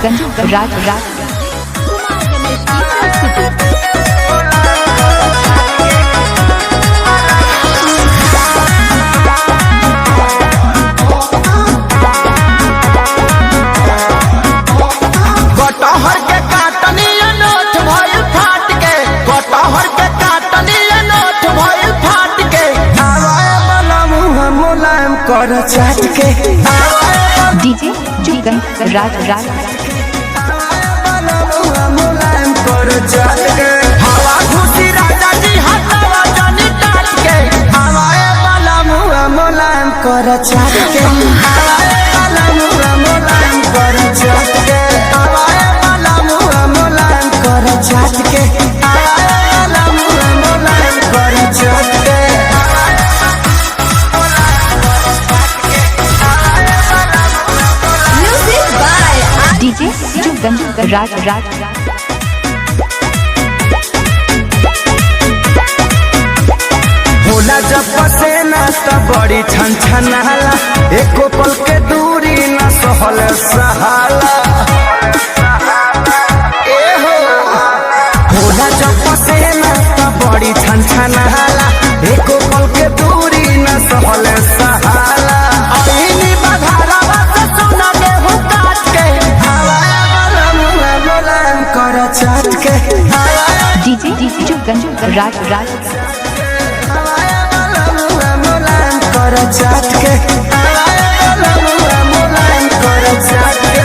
गंजू राज राज कटहर के काटनी नोट भइल फाट के, कटहर के काटनी नोट भइल फाट के, आवाए वाला मुँह मुलायम कर चाट के, डीजे चुगन राज राज वाला मुँह मुलायम कर चाट के, हवा घुसी राजा जी हटावा जानी काट के, आवाए वाला मुँह मुलायम कर चाट के, आवाए वाला मुँह मुलायम कर चाट के, आवाए वाला मुँह मुलायम कर चाट के, आवाए वाला मुँह मुलायम कर चाट के। डीजे चुगन राज राज होला जब पसेना त बड़ी छन छनाला, एको पल के दूरी न सहल सहाला, ए हो होला जब पसेना त बड़ी छन छनाला, एको पल के दूरी न सहल सहाला, अइनी बधारावा से सोना गेहूं काट के, हवाए वाला मुँह मुलायम कर चाट के, डीजे चुगन राज राज कर चाट के, मुलायम कर चाट के।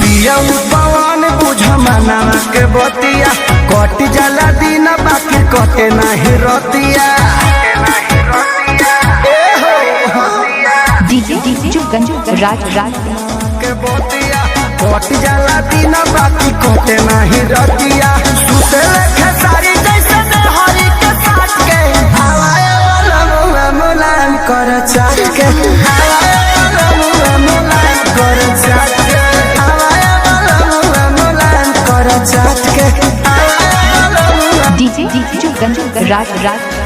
पिया पवन बुझ मनावा के बतिया, कट जाला दिन बाकी कटे नहीं रतिया, डीजे चुगन राज राज के बतिया कट जाला दिन बाकी कटे नहीं रतिया, सुते लेखे सारी जैसे हरी के साथ के, हवाए वाला मुँह मुलायम कर चाट के, हवाए वाला मुँह मुलायम कर चाट के, हवाए वाला मुँह मुलायम कर चाट के, हवाए वाला मुँह डीजे चुगन राज राज